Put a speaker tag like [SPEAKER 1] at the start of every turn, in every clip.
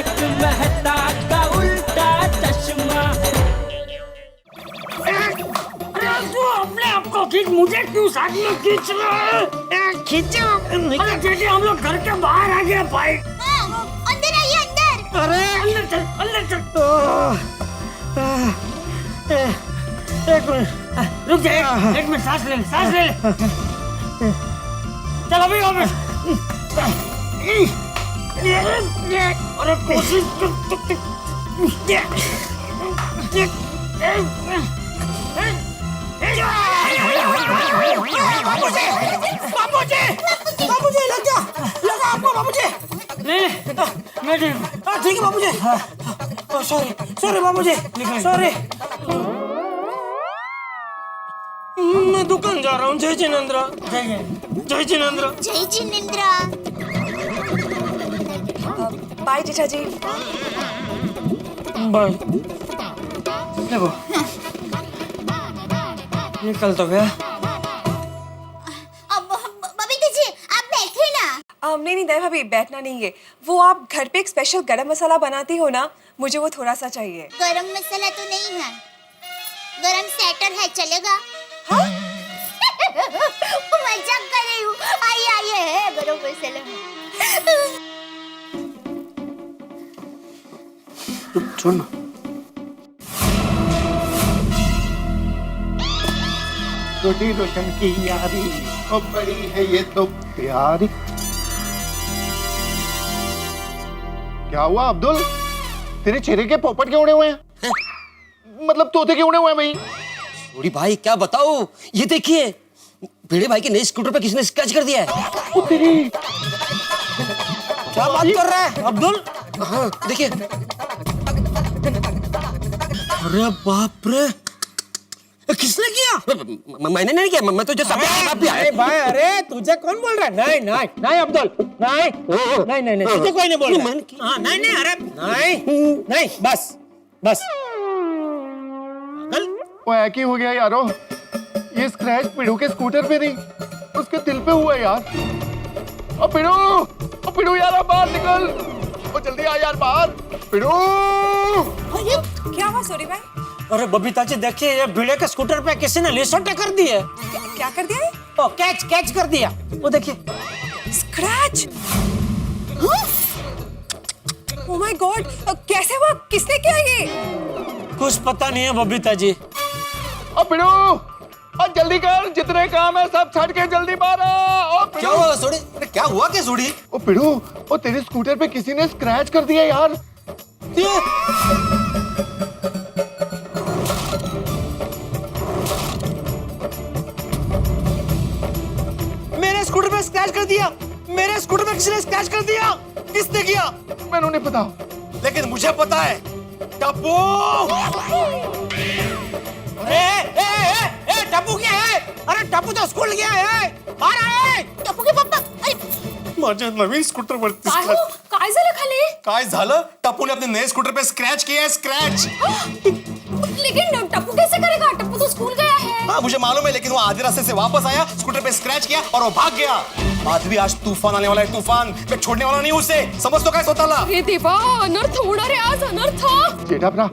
[SPEAKER 1] तारक मेहता का उल्टा चश्मा।
[SPEAKER 2] तू अपने आप को खींच, मुझे क्यों साथ में खींच रहा है?
[SPEAKER 3] खींचो।
[SPEAKER 2] अरे जेठी हम लोग घर के बाहर आ गए भाई।
[SPEAKER 4] अंदर आइए अंदर।
[SPEAKER 2] अरे अंदर चल, अंदर चल। एक मिनट रुक जा, एक मिनट सांस ले, सांस ले। चल अभी वापस। अरे कोशिश
[SPEAKER 3] बाबूजी लगा आपको बाबूजी।
[SPEAKER 2] नहीं मैं ठीक
[SPEAKER 3] है बाबूजी। सॉरी बाबूजी, सॉरी। मैं दुकान जा रहा हूँ। जय जिनेंद्र। जय जिनेंद्र।
[SPEAKER 4] जय जिनेंद्र।
[SPEAKER 5] बाय जीजा जी।
[SPEAKER 3] बाय। देखो निकल तो गया।
[SPEAKER 4] अब बबीता जी आप बैठे ना।
[SPEAKER 5] नहीं दया भाभी, बैठना नहीं है। वो आप घर पे एक स्पेशल गरम मसाला बनाती हो ना, मुझे वो थोड़ा सा चाहिए।
[SPEAKER 4] गरम मसाला तो नहीं है, गरम सेटर है, चलेगा?
[SPEAKER 5] हाँ?
[SPEAKER 4] मजाक कर रही हूँ। आइए आइए, है गरम मसाला।
[SPEAKER 3] छोड़ ना।
[SPEAKER 6] छोटी रोशन की यारी और बड़ी है ये तो प्यारी। क्या हुआ अब्दुल, तेरे चेहरे के पोपट क्यों उड़े हुए हैं? मतलब तोते क्यों उड़े हुए हैं भाई?
[SPEAKER 7] बूढ़ी भाई क्या बताओ, ये देखिए भिड़े भाई के नए स्कूटर पे किसी ने स्क्रैच कर दिया है।
[SPEAKER 3] क्या बात कर रहा है अब्दुल?
[SPEAKER 7] हाँ देखिए। अरे बाप रे, किसने किया? मैंने नहीं किया, मैं तो जो सामने आप भी आए।
[SPEAKER 3] भाई अरे तुझे कौन बोल रहा है? नहीं नहीं नहीं अब्दुल, नहीं नहीं नहीं नहीं तुझे कोई नहीं बोल रहा। हाँ नहीं नहीं अरे नहीं नहीं बस बस।
[SPEAKER 6] वो एक ही हो गया यारो, ये स्क्रैच पिड़ू के स्कूटर पे नहीं उसके दिल पे हुआ यार। ओ पिड़ू यार अब बाहर निकल, ओ जल्दी आ यार बाहर। पिड़ू
[SPEAKER 5] क्या हुआ सॉरी भाई?
[SPEAKER 3] अरे बबीता जी देखिए, ये भिड़े के स्कूटर पे किसी ने लिसोटे कर दी है।
[SPEAKER 5] क्या कर दिया है?
[SPEAKER 3] ओ कैच कर दिया, वो देखिए।
[SPEAKER 5] स्क्रैच। ओह माय गॉड, कैसे हुआ? किसने किया ये?
[SPEAKER 3] कुछ पता नहीं है बबीता जी।
[SPEAKER 6] ओ पिड़ू और जल्दी कर, जितने काम है सब छੱਡ के जल्दी बाहर आ। ओ पिड़ू
[SPEAKER 7] क्या हुआ सोड़ी? अरे क्या हुआ क्या सोड़ी?
[SPEAKER 6] ओ पिड़ू, ओ तेरे स्कूटर पे किसी ने स्क्रैच कर दिया यार।
[SPEAKER 7] मेरे स्कूटर पे स्क्रैच कर दिया, मेरे स्कूटर पे किसी ने स्क्रैच कर दिया। किसने किया?
[SPEAKER 6] मैंने नहीं पता,
[SPEAKER 7] लेकिन मुझे पता है। टप्पू!
[SPEAKER 3] टप्पू क्या है? अरे टप्पू तो स्कूल गया है। आ रहा है
[SPEAKER 4] टप्पू के पापा।
[SPEAKER 7] माझ्या नवीन स्कूटर वरती
[SPEAKER 5] काय झालं खाली?
[SPEAKER 7] काय झालं? टप्पूने अपने नए स्कूटर पे स्क्रैच किया है, स्क्रैच।
[SPEAKER 5] लेकिन टप्पू कैसे करेगा? टप्पू तो स्कूल गया है।
[SPEAKER 7] हाँ मुझे मालूम है, लेकिन वो आधे रास्ते से वापस आया, स्कूटर पे स्क्रैच किया और वो भाग गया। माधवी आज तूफान आने वाला है, तूफान। मैं छोड़ने वाला नहीं उसे, समझ तो क्या स्वतःला?
[SPEAKER 5] हे देवा, अनर्थ होणार आहे आज, अनर्थ।
[SPEAKER 6] जेठा अपना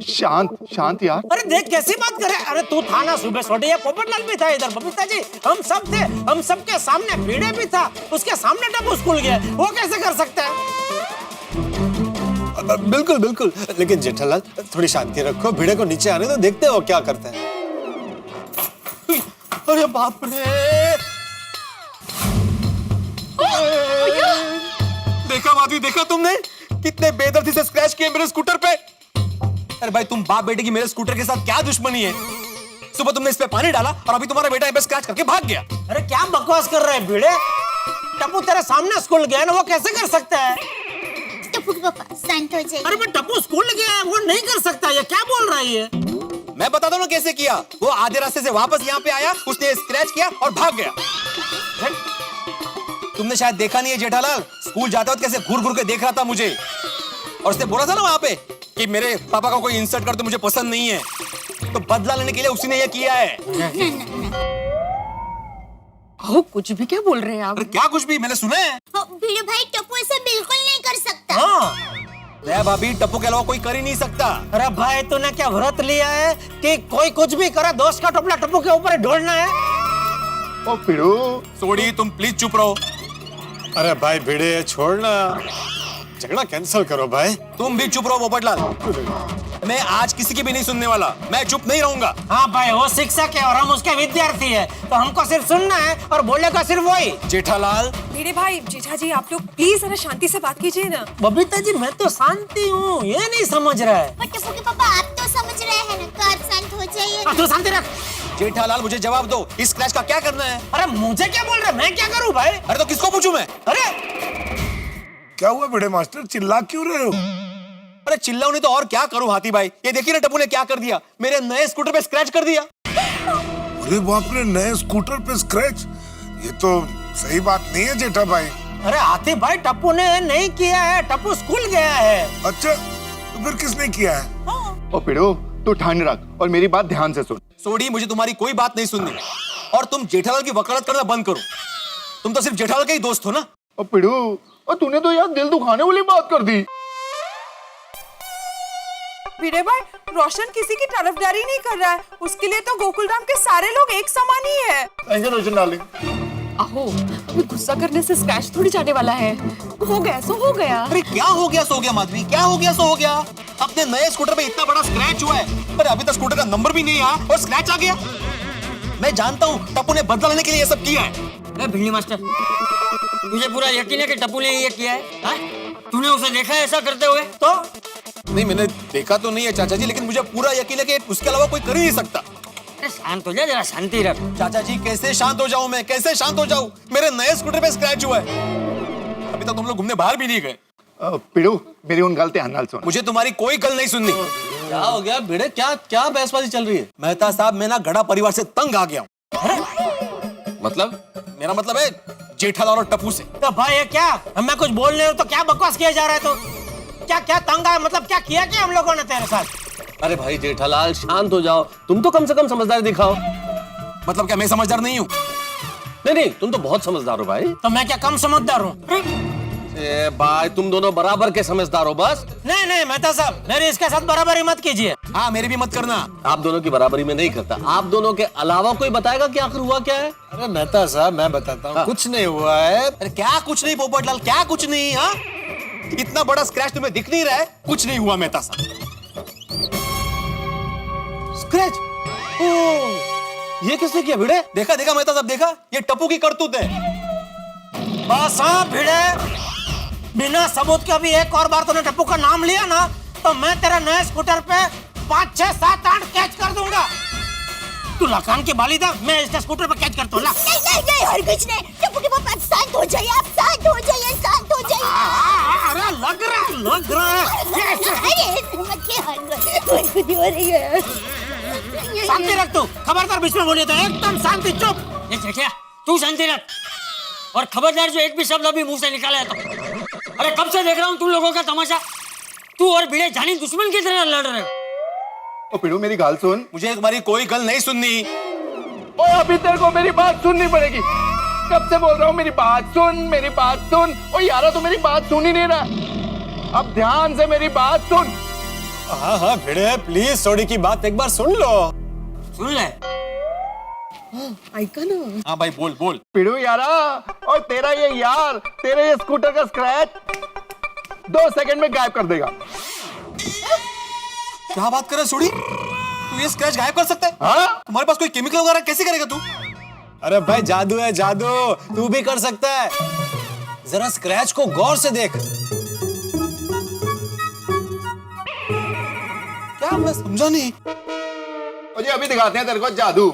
[SPEAKER 6] शांत शांत यार।
[SPEAKER 3] अरे देख कैसी बात करे। अरे तू था ना सुबह छोटे, ये पोपटलाल भी था इधर। बबीता जी हम सब थे, हम सबके सामने भिड़े भी था, उसके सामने टप्पू स्कूल गया, वो कैसे कर सकता है?
[SPEAKER 7] बिल्कुल बिल्कुल, लेकिन जेठालाल थोड़ी शांति रखो, भिड़े को नीचे आने दो, देखते हो क्या करते हैं। अरे बाप रे, देखा माधवी, देखा तुमने कितने बेदर्दी से स्क्रैच किए मेरे स्कूटर पे। अरे भाई तुम बाप बेटे की मेरे स्कूटर के साथ क्या दुश्मनी है? सुबह तुमने इस पे पानी डाला और अभी तुम्हारा बेटा इस पे स्क्रैच करके भाग गया।
[SPEAKER 3] अरे क्या बकवास कर रहे हैं भिड़े? टप्पू तेरे सामने स्कूल गया ना, वो कैसे कर सकता है?
[SPEAKER 4] टप्पू के पापा शांत हो जाइए।
[SPEAKER 3] अरे मैं टप्पू स्कूल गया है, वो नहीं कर सकता। ये क्या बोल रहा है ये?
[SPEAKER 7] मैं बताता हूँ कैसे किया। वो आधे रास्ते से वापस यहाँ पे आया, उसने स्क्रैच किया और भाग गया। तुमने शायद देखा नहीं है जेठालाल, स्कूल जाते वक्त कैसे घूर घूर के देख रहा था मुझे, और उसने बोला था ना वहां पे कि मेरे पापा का कोई इंसल्ट कर तो मुझे पसंद नहीं है, तो बदला लेने के लिए उसी ने ये किया है।
[SPEAKER 5] हो कुछ भी क्या बोल रहे हैं आप?
[SPEAKER 7] अरे क्या कुछ भी, मैंने सुना है।
[SPEAKER 4] भिड़े भाई टप्पू ऐसा बिल्कुल नहीं कर सकता।
[SPEAKER 3] हाँ
[SPEAKER 7] मैं भाभी टप्पू के अलावा कोई कर ही नहीं सकता।
[SPEAKER 3] अरे भाई तूने क्या व्रत लिया है कि कोई कुछ भी करे दोस्त का टोपला टप्पू के ऊपर ढोलना है?
[SPEAKER 6] ओ पिड़ू,
[SPEAKER 7] सोडी तुम प्लीज चुप रहो।
[SPEAKER 8] अरे भाई भिड़े छोड़ना, झगड़ा कैंसिल करो भाई।
[SPEAKER 7] तुम भी चुप रहो पोपटलाल। मैं आज किसी की भी नहीं सुनने वाला, मैं चुप नहीं रहूंगा।
[SPEAKER 3] हाँ भाई वो शिक्षक है और हम उसके विद्यार्थी है, तो हमको सिर्फ सुनना है और बोलेगा सिर्फ वही।
[SPEAKER 7] जेठालाल
[SPEAKER 5] मेरे भाई जेठा जी आप लोग प्लीज जरा शांति से बात कीजिए ना।
[SPEAKER 3] बबीता जी मैं तो शांति हूँ, ये नहीं समझ रहा है।
[SPEAKER 4] पर टप्पू के पापा आप तो समझ रहे हैं ना, तो आप शांत हो जाइए।
[SPEAKER 3] तू शांति रख।
[SPEAKER 7] जेठालाल मुझे जवाब दो, इस स्क्रैच का क्या करना है?
[SPEAKER 3] अरे मुझे क्या बोल रहे, मैं क्या करूँ भाई?
[SPEAKER 7] अरे तो किसको पूछूं मैं?
[SPEAKER 3] अरे
[SPEAKER 9] क्या हुआ बड़े मास्टर, चिल्ला क्यों रहे हो?
[SPEAKER 7] अरे चिल्लाऊं नहीं तो और क्या करूं हाथी भाई? ये देखिए ना टप्पू ने क्या कर दिया, मेरे नए स्कूटर पे स्क्रैच कर दिया।
[SPEAKER 9] अरे बाप रे, नए स्कूटर पे स्क्रैच, ये तो सही बात नहीं है जेठा भाई।
[SPEAKER 3] अरे हाथी भाई टप्पू ने नहीं किया है, टप्पू स्कूल गया है।
[SPEAKER 9] अच्छा तो फिर किसने किया है?
[SPEAKER 6] ओ पिड़ू तू ठंड रख और मेरी बात ध्यान से सुन।
[SPEAKER 7] सोडी मुझे तुम्हारी कोई बात नहीं सुननी, और तुम जेठालाल की वकालत करना बंद करो। तुम तो सिर्फ जेठालाल के ही दोस्त हो ना।
[SPEAKER 6] ओ पिड़ू, और तूने तो यार दिल दुखाने वाली बात कर दी।
[SPEAKER 5] भिड़े भाई रोशन किसी की तरफदारी नहीं कर रहा है, उसके लिए तो गोकुलधाम के सारे लोग एक समान ही है।
[SPEAKER 6] रोशन डार्लिंग,
[SPEAKER 10] अहो अभी गुस्सा करने से स्क्रैच थोड़ी जाने वाला है। हो गया सो हो गया।
[SPEAKER 7] अरे क्या हो गया सो गया माधवी, क्या हो गया सो हो गया? अपने नए स्कूटर पे इतना बड़ा स्क्रैच हुआ है, पर अभी तक स्कूटर का नंबर भी नहीं आया और स्क्रैच आ गया। मैं जानता हूँ टप्पू ने बदला लेने के लिए ये सब किया है।
[SPEAKER 2] भिड़नी मास्टर, तुझे पूरा यकीन है कि टप्पू ने ये किया है? हाँ? तूने उसे देखा है ऐसा करते हुए?
[SPEAKER 3] तो
[SPEAKER 7] नहीं मैंने देखा तो नहीं है चाचा जी, लेकिन मुझे पूरा यकीन है कि उसके अलावा कोई कर ही नहीं सकता।
[SPEAKER 2] अरे शांत हो जा, जरा शांति रख।
[SPEAKER 7] चाचा जी कैसे शांत हो जाऊं मैं, कैसे शांत हो जाऊं? मेरे नए स्कूटर पे स्क्रैच हुआ है, अभी तक तुम लोग घूमने बाहर भी नहीं गए।
[SPEAKER 6] पिड़ू मेरी उन गलती हन्नाल सुन।
[SPEAKER 7] मुझे तुम्हारी कोई गल नहीं सुननी।
[SPEAKER 8] क्या हो गया भिड़े, क्या बहसबाजी चल रही है?
[SPEAKER 7] मेहता साहब मैं ना गड़ा परिवार से तंग आ गया हूँ।
[SPEAKER 8] मतलब
[SPEAKER 7] मेरा मतलब है जेठालाल और टप्पू से।
[SPEAKER 3] तो भाई ये क्या, हमें कुछ बोल रहे हो तो क्या बकवास किया जा रहा है? तो क्या क्या तंग है, मतलब क्या किया क्या हम लोगों ने तेरे साथ?
[SPEAKER 8] अरे भाई जेठालाल शांत हो जाओ, तुम तो कम से कम समझदारी दिखाओ।
[SPEAKER 7] मतलब क्या मैं समझदार नहीं हूँ?
[SPEAKER 8] नहीं तुम तो बहुत समझदार हो भाई।
[SPEAKER 3] तो मैं क्या कम समझदार हूँ?
[SPEAKER 8] ए भाई तुम दोनों बराबर के समझदार हो बस।
[SPEAKER 3] नहीं नहीं मेहता साहब, मेरी इसके साथ बराबरी मत कीजिए।
[SPEAKER 7] हाँ मेरी भी मत करना।
[SPEAKER 8] आप दोनों की बराबरी में नहीं करता। आप दोनों के अलावा कोई बताएगा कि आखिर हुआ क्या है?
[SPEAKER 11] अरे मेहता साहब मैं बताता हूँ, कुछ नहीं हुआ है।
[SPEAKER 7] अरे क्या कुछ नहीं पोपटलाल, क्या कुछ नहीं? हाँ इतना बड़ा स्क्रैच तुम्हें दिख नहीं रहा है? कुछ नहीं हुआ मेहता साहब।
[SPEAKER 8] स्क्रैच? ये किसने किया भिड़े?
[SPEAKER 7] देखा देखा मेहता साहब, देखा? ये टप्पू की करतूत है।
[SPEAKER 3] बस हाँ भिड़े, बिना सबूत के अभी एक और बार तूने टप्पू का नाम लिया ना, तो मैं तेरे नए स्कूटर पे 5, 6, 7, 8 कैच कर दूंगा। तू लकान की बाली था, मैं इसके स्कूटर पे कैच करता हूँ।
[SPEAKER 4] नहीं और कुछ नहीं। टप्पू के पापा शांत हो जाइए, आप शांत हो जाइए, शांत हो जाइए।
[SPEAKER 3] अरे लग रहा है।
[SPEAKER 4] अरे मत के खुद हो रही है।
[SPEAKER 3] शांति रख तू, खबरदार बीच में बोलिए तो एकदम शांति, चुप।
[SPEAKER 2] ये क्या, तू शांति रख, और खबरदार जो एक भी शब्द अभी मुंह से निकाला है तो। अरे कब से देख रहा हूँ तुम लोगों का तमाशा, तू और भिड़े जानी दुश्मन की तरह लड़ रहे हो।
[SPEAKER 6] ओ पिड़ू मेरी गाल सुन।
[SPEAKER 7] मुझे तुम्हारी कोई गल नहीं सुननी।
[SPEAKER 6] ओ अभी तेरे को मेरी बात सुननी पड़ेगी। कब से बोल रहा हूँ मेरी बात सुन, मेरी बात सुन। ओ यारा तू मेरी बात सुन ही नहीं रहा, अब ध्यान से मेरी बात सुन।
[SPEAKER 11] हाँ भिड़े प्लीज सोडी की बात एक बार सुन लो।
[SPEAKER 2] सुन ले।
[SPEAKER 10] आइका ना।
[SPEAKER 7] हाँ भाई बोल बोल।
[SPEAKER 6] पिड़ू यारा, और तेरा ये यार तेरे ये स्कूटर का स्क्रैच 2 सेकंड में गायब कर देगा।
[SPEAKER 7] क्या बात कर रहा है सोडी? तू ये स्क्रैच गायब कर सकता है?
[SPEAKER 6] हाँ?
[SPEAKER 7] तुम्हारे पास कोई केमिकल वगैरह, कैसे करेगा तू?
[SPEAKER 11] अरे भाई जादू है जादू, तू भी कर सकता है। जरा स्क्रैच को गौर से देख।
[SPEAKER 7] क्या मैं समझा नहीं।
[SPEAKER 6] मुझे अभी दिखाते हैं तेरे को जादू।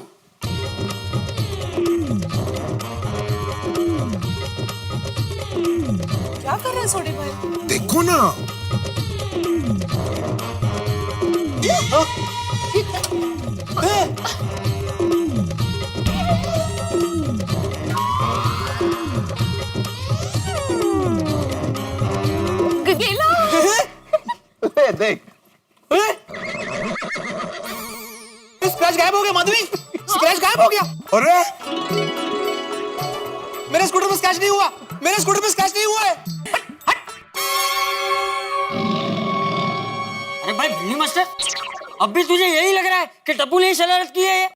[SPEAKER 5] क्या कर रहे हैं सोडी भाई?
[SPEAKER 9] देखो ना।
[SPEAKER 6] देख
[SPEAKER 7] स्क्रैच गायब हो गया माधवी, स्क्रैच गायब हो गया।
[SPEAKER 9] अरे
[SPEAKER 7] मेरे स्कूटर पे स्क्रैच नहीं हुआ, मेरे स्कूटर पे स्क्रैच नहीं हुआ है।
[SPEAKER 2] भाई भिल्ली मास्टर, अब भी तुझे यही लग रहा है कि टप्पू ने शरारत की है?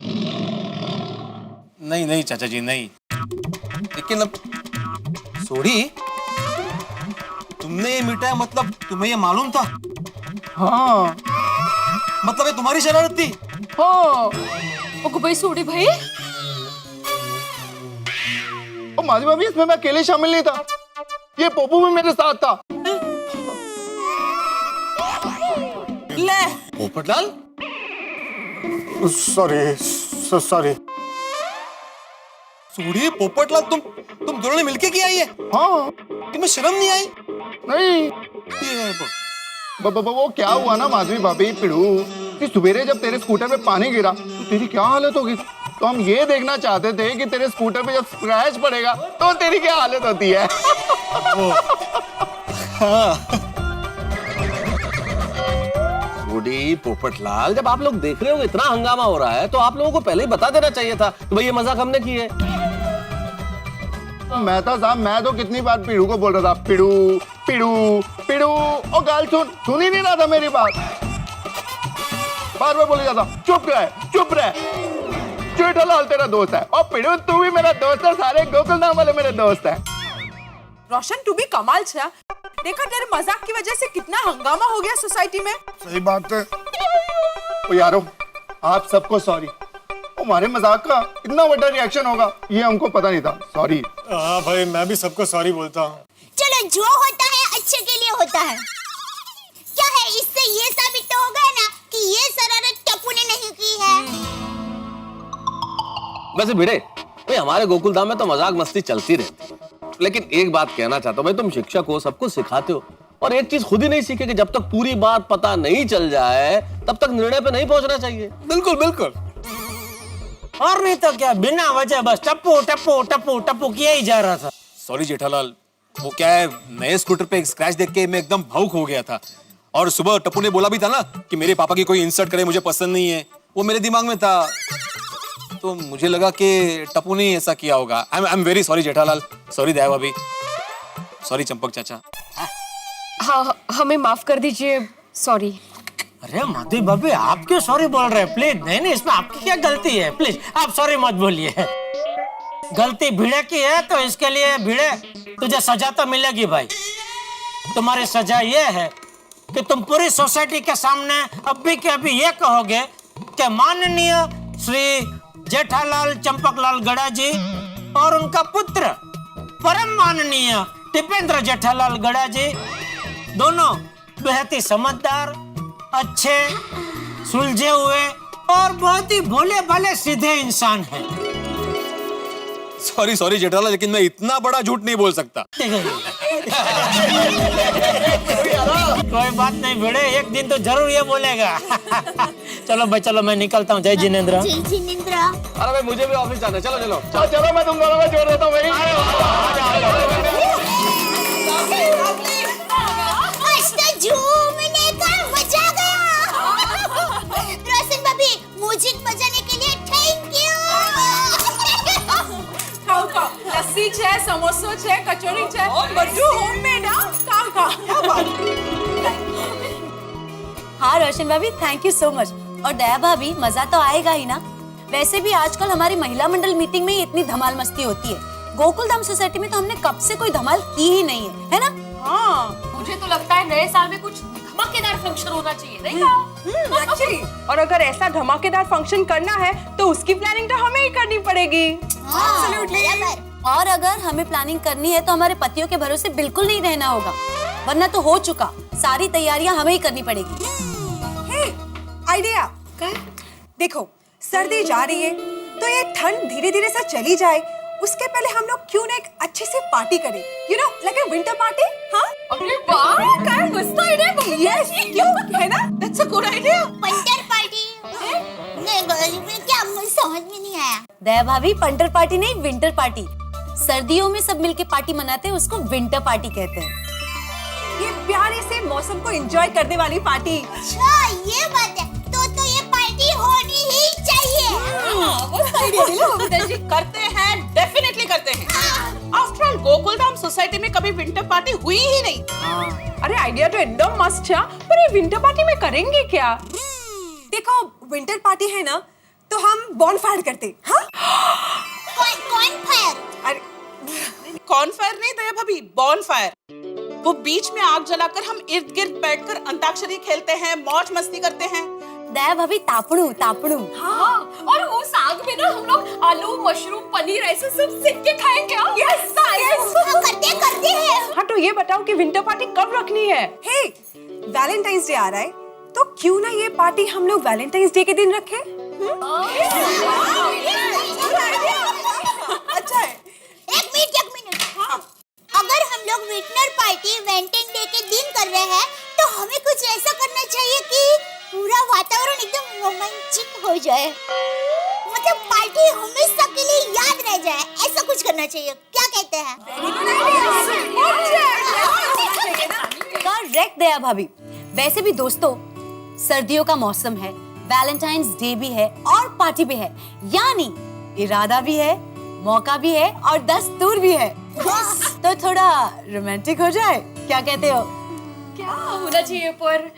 [SPEAKER 7] नहीं नहीं चाचा जी नहीं, लेकिन अब सोडी, तुमने ये मिटाया मतलब तुम्हें ये मालूम था?
[SPEAKER 6] हाँ
[SPEAKER 7] मतलब ये तुम्हारी शरारत थी?
[SPEAKER 6] हाँ।
[SPEAKER 10] ओके भाई सोडी भाई,
[SPEAKER 6] और माधवी भाभी इसमें मैं अकेले शामिल नहीं था, ये पोपू भी मेरे साथ था।
[SPEAKER 3] ले
[SPEAKER 7] पोपटलाल,
[SPEAKER 8] सॉरी सॉरी।
[SPEAKER 7] सोडी पोपटलाल, तुम दोनों ने मिलके किया ये?
[SPEAKER 6] हाँ।
[SPEAKER 7] तुम्हें शर्म नहीं आई?
[SPEAKER 6] नहीं, वो क्या हुआ ना माधवी भाभी पिड़ू, कि सवेरे जब तेरे स्कूटर पे पानी गिरा तो तेरी क्या हालत होगी, तो हम ये देखना चाहते थे कि तेरे स्कूटर पे जब स्क्रैच पड़ेगा तो तेरी क्या हालत होती है।
[SPEAKER 11] बूढ़ी पोपटलाल, जब आप लोग देख रहे हो इतना हंगामा हो रहा है तो आप लोगों को पहले ही बता देना चाहिए था कि भाई ये मजाक हमने की है।
[SPEAKER 6] मेहता साहब, मैं तो कितनी बार पीड़ू को बोल रहा था, पीड़ू पीड़ू पीड़ू, और गाल सुन ही नहीं रहा था मेरी बात, बार बार बोली जाता चुप रह, जेठालाल तेरा दोस्त है और पीड़ू तू भी मेरा दोस्त है, सारे गोकुलधाम वाले मेरे दोस्त है।
[SPEAKER 5] रोशन तू भी कमाल छा, देखा तेरे मजाक की वजह से कितना हंगामा हो गया सोसाइटी में।
[SPEAKER 9] सही बात है।
[SPEAKER 6] ओ यारो, आप सबको सॉरी, हमारे मजाक का इतना बड़ा रिएक्शन होगा ये हमको पता नहीं था, सॉरी।
[SPEAKER 8] हाँ भाई, मैं भी सबको सॉरी बोलता हूँ।
[SPEAKER 4] चलो जो होता है अच्छे के लिए होता है। क्या है, इससे ये साबित तो हो गया ना कि ये शरारत टप्पू ने नहीं की है।
[SPEAKER 11] वैसे भिड़े भाई, हमारे गोकुलधाम में तो मजाक मस्ती चलती रहती, लेकिन एक बात कहना चाहता हूँ, भाई तुम शिक्षक हो, सबको सिखाते हो, और एक चीज खुद ही नहीं सीखे कि जब तक पूरी बात पता नहीं चल जाए तब तक निर्णय पे नहीं पहुंचना चाहिए।
[SPEAKER 7] बिल्कुल बिल्कुल।
[SPEAKER 3] और नहीं तो क्या, बिना वजह बस टप्पू टप्पू टप्पू टप्पू किया ही जा रहा था।
[SPEAKER 7] सॉरी जेठालाल, वो क्या है, नए स्कूटर पे एक स्क्रैच देख के मैं एकदम भावुक हो गया था, और सुबह टप्पू ने बोला भी था ना कि मेरे पापा की कोई इंसल्ट करे मुझे पसंद नहीं है, वो मेरे दिमाग में था, तो मुझे लगा कि टप्पू ने ऐसा किया होगा। I am very sorry Jethalal, sorry Daya Bhabhi, sorry Champak चाचा।
[SPEAKER 10] हाँ हमें माफ कर दीजिए, सॉरी।
[SPEAKER 3] अरे माधवी भाभी, आप क्यों सॉरी बोल रहे हैं? प्लीज। नहीं, इसमें आपकी क्या गलती है, प्लीज आप सॉरी मत बोलिए। गलती भिड़े की है तो इसके लिए भिड़े तुझे सजा तो मिलेगी भाई। तुम्हारी सजा ये है कि तुम पूरी सोसाइटी के सामने अभी के अभी ये कहोगे कि माननीय श्री जेठालाल चंपकलाल गड़ा जी और उनका पुत्र परम माननीय टिपेंद्र जेठालाल गड़ा जी दोनों बेहद ही समझदार, अच्छे, सुलझे हुए और बहुत ही भोले भाले सीधे इंसान हैं।
[SPEAKER 7] सॉरी सॉरी जेठालाल, लेकिन मैं इतना बड़ा झूठ नहीं बोल सकता।
[SPEAKER 3] कोई बात नहीं भिड़े, एक दिन तो जरूर ये बोलेगा। चलो भाई, चलो मैं निकलता हूँ। जय जिनेंद्र।
[SPEAKER 4] जय जिनेंद्र।
[SPEAKER 11] अरे भाई मुझे भी ऑफिस जाना है, चलो चलो
[SPEAKER 6] चलो मैं तुम दोनों में जोड़ देता हूँ भाई।
[SPEAKER 4] आज तो झूमने का मजा गया। रोशन भाभी, म्यूजिक बजाने के लिए थैंक यू।
[SPEAKER 5] खाओ लस्सी छे, समोसा छे, कचौरी छे, બધું હોમમેડ હા। ખાओ
[SPEAKER 4] हाँ रोशन भाभी, थैंक यू सो मच। और दया भाभी, मजा तो आएगा ही ना। वैसे भी आजकल हमारी महिला मंडल मीटिंग में ही इतनी धमाल मस्ती होती है। गोकुलधाम सोसाइटी में तो हमने कब से कोई धमाल की ही नहीं है ना?
[SPEAKER 5] हाँ,
[SPEAKER 10] मुझे तो लगता है नए साल में कुछ धमाकेदार फंक्शन होना चाहिए, नहीं कहा?
[SPEAKER 5] एक्चुअली, और अगर ऐसा धमाकेदार फंक्शन करना है तो उसकी प्लानिंग तो हमें ही करनी पड़ेगी।
[SPEAKER 4] और अगर हमें प्लानिंग करनी है तो हमारे पतियों के भरोसे बिल्कुल नहीं रहना होगा, वरना तो हो चुका, सारी तैयारियां हमें ही करनी पड़ेगी।
[SPEAKER 5] आइडिया, देखो सर्दी जा रही है तो ये ठंड धीरे धीरे सा चली जाए, उसके पहले हम लोग क्यों ना एक अच्छी सी पार्टी करें, you know like a winter party. हाँ,
[SPEAKER 10] अरे वाह, क्या मस्त आइडिया।
[SPEAKER 5] यस, क्यों है ना? That's a good idea.
[SPEAKER 4] Punter party? नहीं, क्या मुझे समझ में नहीं आया। दया भाभी, पंटर पार्टी नहीं, विंटर पार्टी। सर्दियों में सब मिलके पार्टी मनाते हैं, उसको विंटर पार्टी कहते हैं।
[SPEAKER 5] ये प्यारे से मौसम को एंजॉय करने वाली पार्टी।
[SPEAKER 4] अच्छा, ये बात है। तो ये पार्टी होनी ही चाहिए।
[SPEAKER 12] करते हैं, डेफिनेटली करते हैं। आफ्टर ऑल गोकुलधाम सोसाइटी में कभी विंटर पार्टी हुई ही नहीं।
[SPEAKER 5] अरे आइडिया तो एकदम मस्त है, पर ये
[SPEAKER 10] ये विंटर पार्टी में करेंगे क्या?
[SPEAKER 5] देखो विंटर पार्टी है ना, तो हम बॉनफायर करते। हाँ
[SPEAKER 12] अरे कॉर्नफायर नहीं दया भाभी, बॉनफायर। वो बीच में आग जलाकर हम इर्द गिर्द बैठकर अंताक्षरी खेलते हैं, मौज मस्ती करते हैं।
[SPEAKER 4] दया भाभी तापड़ू तापड़ू।
[SPEAKER 10] हाँ, और वो साग में ना हम लोग आलू, मशरूम, पनीर ऐसे सब सेक के खाएं क्या?
[SPEAKER 5] यस
[SPEAKER 12] करते हैं।
[SPEAKER 10] हाँ तो ये बताओ कि विंटर पार्टी कब रखनी है?
[SPEAKER 5] हे, वैलेंटाइंस डे आ रहा है, तो क्यों ना ये पार्टी हम लोग वैलेंटाइंस डे के दिन रखें? अच्छा है।
[SPEAKER 13] एक मिनट। हाँ। अगर हम लोग विंटर पार्टी वैलेंटाइन डे के दिन कर रहे हैं, तो हमें कुछ ऐसा करना चाहिए कि पूरा वातावरण एकदम रोमांचक हो जाए। मतलब पार्टी हमेशा के लिए याद रह जाए, ऐसा कुछ करना चाहिए। क्या कहते हैं?
[SPEAKER 4] करेक्ट दया भाभी। वैसे भी दोस्तों, सर्दियों का मौसम है, वैलेंटाइंस डे भी है और पार्टी भी है, यानी इरादा भी है, मौका भी है और दस्तूर भी है। तो थोड़ा रोमांटिक हो जाए, क्या कहते हो?
[SPEAKER 10] क्या होना चाहिए पर?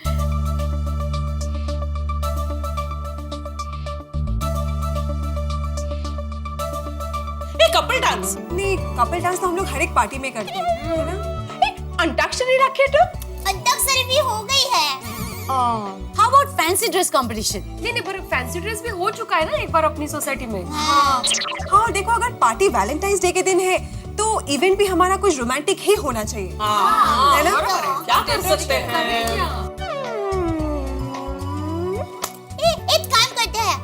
[SPEAKER 12] Couple dance?
[SPEAKER 5] नहीं, कपल डांस तो हम लोग हर एक पार्टी में करते हैं, है ना?
[SPEAKER 10] अंताक्षरी रखे तो?
[SPEAKER 13] अंताक्षरी भी हो गई है।
[SPEAKER 4] How about fancy dress competition?
[SPEAKER 10] नहीं पर फैंसी ड्रेस भी हो चुका है ना एक बार अपनी सोसाइटी में।
[SPEAKER 5] हाँ, और देखो अगर पार्टी वैलेंटाइंस डे के दिन है, तो इवेंट भी हमारा कुछ रोमांटिक ही होना चाहिए, है ना?
[SPEAKER 12] क्या कर सकते हैं?
[SPEAKER 13] एक काम करते हैं,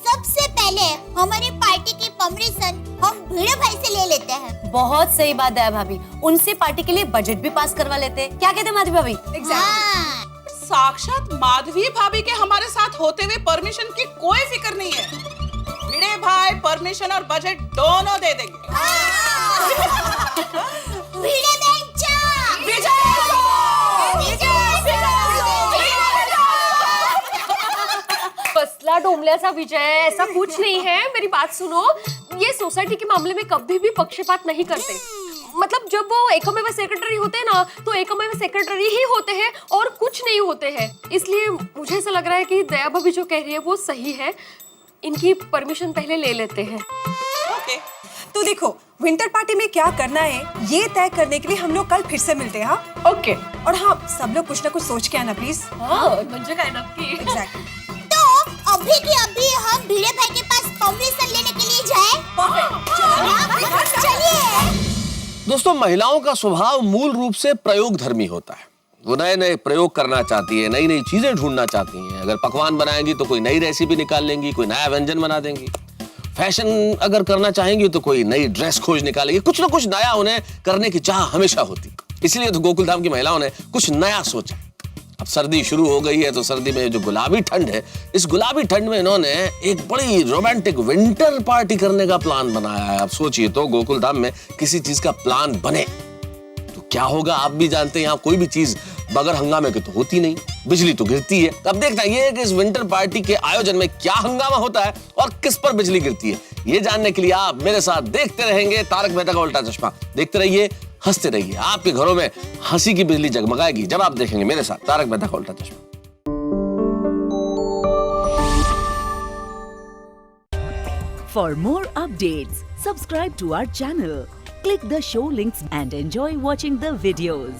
[SPEAKER 13] सबसे पहले हमारी पार्टी की परमिशन हम भिड़े भाई से ले लेते हैं।
[SPEAKER 4] बहुत सही बात दया भाभी, उनसे पार्टी के लिए बजट भी पास करवा लेते। क्या कहते हैं माधवी भाभी?
[SPEAKER 5] Exactly.
[SPEAKER 12] साक्षात माधवी भाभी के हमारे साथ होते हुए परमिशन की कोई फिक्र नहीं है। भिड़े भाई परमिशन और बजट दोनों दे देंगे।
[SPEAKER 13] भिड़े बेंचा!
[SPEAKER 10] कसला डोमल्याचा विजय, ऐसा कुछ नहीं है। मेरी बात सुनो, ये सोसाइटी के मामले में कभी भी पक्षपात नहीं करते। मतलब जब वो एकमेव सेक्रेटरी होते हैं ना, तो एकमेव सेक्रेटरी ही होते हैं और कुछ नहीं होते हैं। इसलिए मुझे ऐसा लग रहा है कि दया भाभी जो कह रही है वो सही है। इनकी परमिशन पहले ले लेते हैं।
[SPEAKER 12] ओके।
[SPEAKER 5] तो देखो विंटर पार्टी में क्या करना है, ये तय करने के लिए हम लोग कल फिर से मिलते हैं। हाँ
[SPEAKER 10] ओके।
[SPEAKER 5] और हाँ, सब लोग कुछ ना कुछ सोच के आना प्लीज।
[SPEAKER 10] म्हणजे काय नक्की?
[SPEAKER 5] एग्जैक्टली।
[SPEAKER 13] तो अभी की अभी हम भिड़े भाई के पास परमिशन लेने के लिए जाएं। चलिए।
[SPEAKER 11] दोस्तों, महिलाओं का स्वभाव मूल रूप से प्रयोग धर्मी होता है। वो नए नए प्रयोग करना चाहती है, नई नई चीजें ढूंढना चाहती हैं। अगर पकवान बनाएंगी तो कोई नई रेसिपी निकाल लेंगी, कोई नया व्यंजन बना देंगी। फैशन अगर करना चाहेंगी तो कोई नई ड्रेस खोज निकालेंगी। कुछ ना कुछ नया उन्हें करने की चाह हमेशा होती। इसलिए तो गोकुलधाम की महिलाओं ने कुछ नया सोचा। अब सर्दी शुरू हो गई है, तो सर्दी में जो गुलाबी ठंड है, इस गुलाबी ठंड में इन्होंने एक बड़ी रोमांटिक विंटर पार्टी करने का प्लान बनाया है। अब सोचिए तो गोकुलधाम में किसी चीज का प्लान बने तो क्या होगा, आप भी जानते हैं। यहाँ कोई भी चीज बगैर हंगामे के तो होती नहीं, बिजली तो गिरती है। अब देखना ये है कि इस विंटर पार्टी के आयोजन में क्या हंगामा होता है और किस पर बिजली गिरती है। ये जानने के लिए आप मेरे साथ देखते रहेंगे तारक मेहता का उल्टा चश्मा। देखते रहिए, हंसते रहिए। आपके घरों में हंसी की बिजली जगमगाएगी जब आप देखेंगे मेरे साथ तारक मेहता का उल्टा चश्मा।
[SPEAKER 14] For more updates, subscribe to our channel, click the show links and enjoy watching the videos.